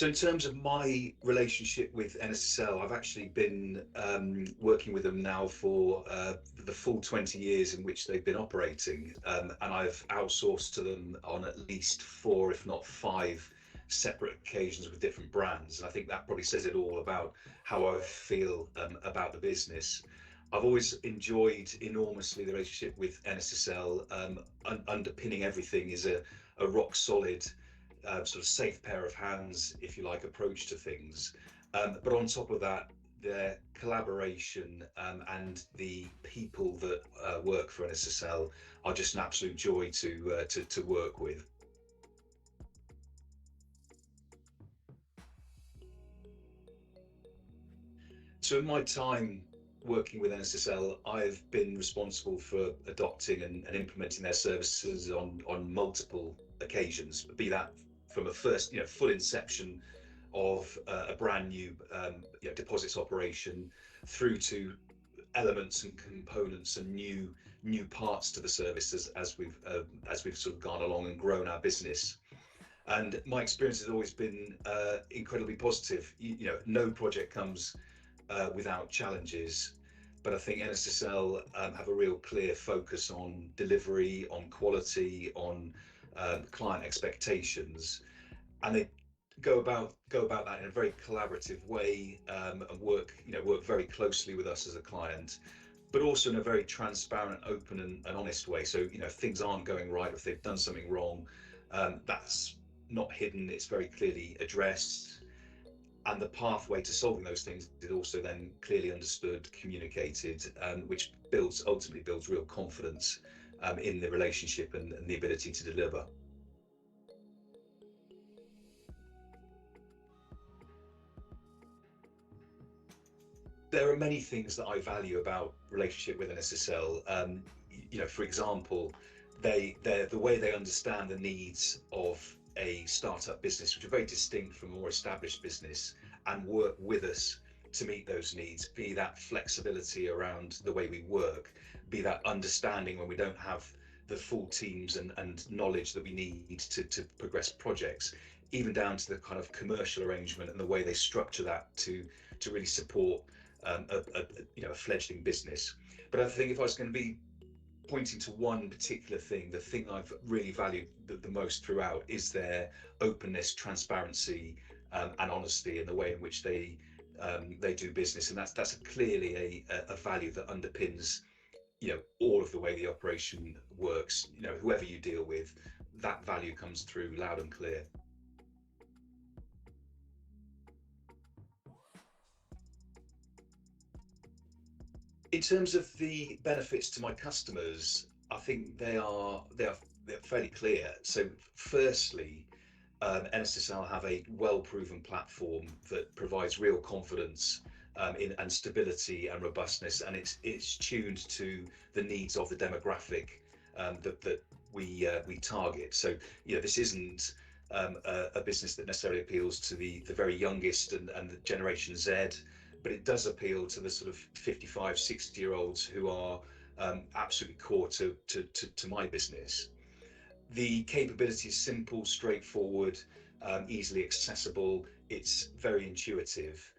So in terms of my relationship with NSSL, I've actually been working with them now for the full 20 years in which they've been operating, and I've outsourced to them on at least 4, if not 5, separate occasions with different brands. And I think that probably says it all about how I feel about the business. I've always enjoyed enormously the relationship with NSSL. Underpinning everything is a rock solid sort of safe pair of hands, if you like, approach to things. But on top of that, their collaboration and the people that work for NSSL are just an absolute joy to work with. So in my time working with NSSL, I've been responsible for adopting and implementing their services on multiple occasions, be that from a first, full inception of a brand new deposits operation through to elements and components and new parts to the services as we've sort of gone along and grown our business. And my experience has always been incredibly positive. No project comes without challenges, but I think NSSL have a real clear focus on delivery, on quality, on client expectations, and they go about that in a very collaborative way, and work very closely with us as a client, but also in a very transparent, open and honest way. So if things aren't going right, if they've done something wrong, that's not hidden, it's very clearly addressed, and the pathway to solving those things is also then clearly understood, communicated, which ultimately builds real confidence in the relationship and the ability to deliver. There are many things that I value about relationship with an SSL. For example, the way they understand the needs of a startup business, which are very distinct from a more established business, and work with us to meet those needs, be that flexibility around the way we work, be that understanding when we don't have the full teams and knowledge that we need to progress projects, even down to the kind of commercial arrangement and the way they structure that to really support a fledgling business. But I think if I was going to be pointing to one particular thing, the thing I've really valued the most throughout is their openness, transparency, and honesty in the way in which they do business, and that's clearly a value that underpins all of the way the operation works. Whoever you deal with, that value comes through loud and clear. In terms of the benefits to my customers, I think they're fairly clear. So firstly, NSSL have a well-proven platform that provides real confidence and stability and robustness, and it's tuned to the needs of the demographic that we target. So this isn't a business that necessarily appeals to the very youngest and the Generation Z, but it does appeal to the sort of 55, 60-year-olds who are absolutely core to my business. The capability is simple, straightforward, easily accessible. It's very intuitive.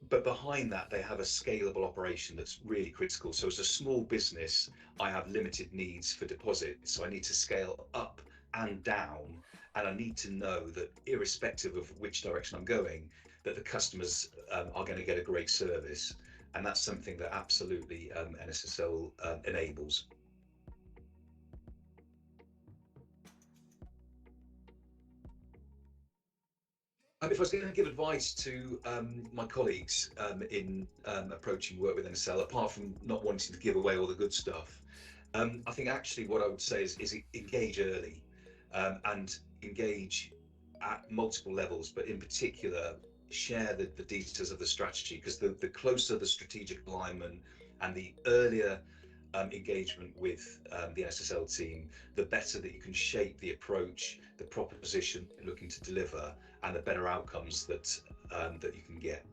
But behind that, they have a scalable operation that's really critical. So as a small business, I have limited needs for deposits. So I need to scale up and down. And I need to know that irrespective of which direction I'm going, that the customers are going to get a great service. And that's something that absolutely NSSL enables. If I was going to give advice to my colleagues in approaching work with NSL, apart from not wanting to give away all the good stuff, I think actually what I would say is engage early and engage at multiple levels, but in particular, share the details of the strategy, because the closer the strategic alignment and the earlier engagement with the NSSL team, the better that you can shape the approach, the proposition you're looking to deliver, and the better outcomes that you can get.